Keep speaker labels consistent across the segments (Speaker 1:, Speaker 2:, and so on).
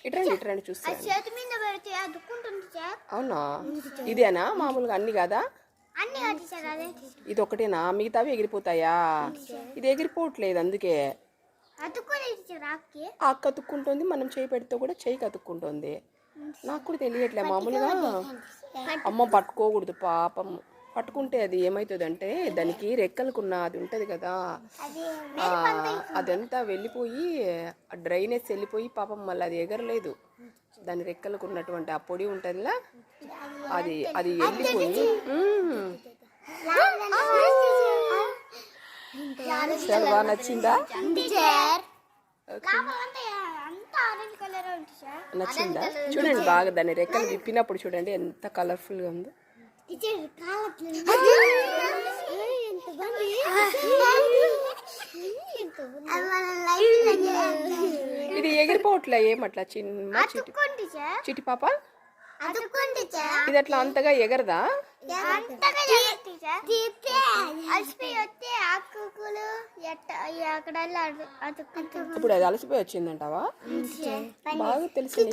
Speaker 1: ఇట్రండి చూస్తా. అవునా, ఇదేనా మామూలుగా అన్ని కదా? ఇది ఒకటేనా, మిగతావి ఎగిరిపోతాయా? ఇది ఎగిరిపోవట్లేదు, అందుకే అక్క అతుక్కుంటుంది. మనం చేయి పెడితే కూడా చేయికి అతుక్కుంటుంది. నాకు కూడా తెలియట్లే. మామూలుగా అమ్మ పట్టుకోకూడదు పాపం. పట్టుకుంటే అది ఏమవుతుందంటే దానికి రెక్కలకున్న అది ఉంటుంది కదా, అదంతా వెళ్ళిపోయి డ్రైనెస్ వెళ్ళిపోయి పాపం మళ్ళీ అది ఎగరలేదు. దాని రెక్కలకు ఉన్నటువంటి ఆ పొడి ఉంటుందిలా, అది అది వెళ్ళిపోయి చాలా బాగా నచ్చిందా? నచ్చిందా? చూడండి బాగా, దాని రెక్కలు విప్పినప్పుడు చూడండి ఎంత కలర్ఫుల్గా ఉందో. ఇది ఎగిరిపోవట్లే ఏమట్లా చిన్న చిటి పాప, ఇది అట్లా అంతగా ఎగరదా? ఇప్పుడు అది అలసిపోయి వచ్చిందంటావా? బాగా తెలిసింది.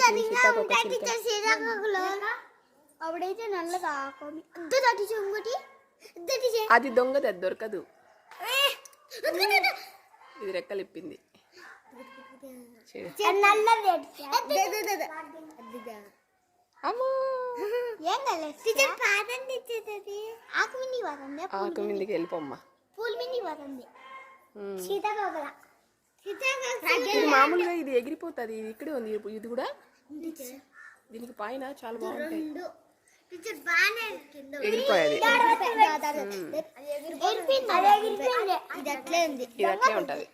Speaker 1: అది దొంగది, అది దొరకదు. ఇది రెక్కలు ఇప్పింది. ఆకు మీదకి వెళ్ళిపోమ్మా. ఇది మామూలుగా ఇది ఎగిరిపోతుంది. ఇది ఇక్కడే ఉంది. ఇది కూడా దీనికి పైన చాలా బాగుంటాయి. ఎగిరిపోయేది ఇది అట్లే ఉంటుంది.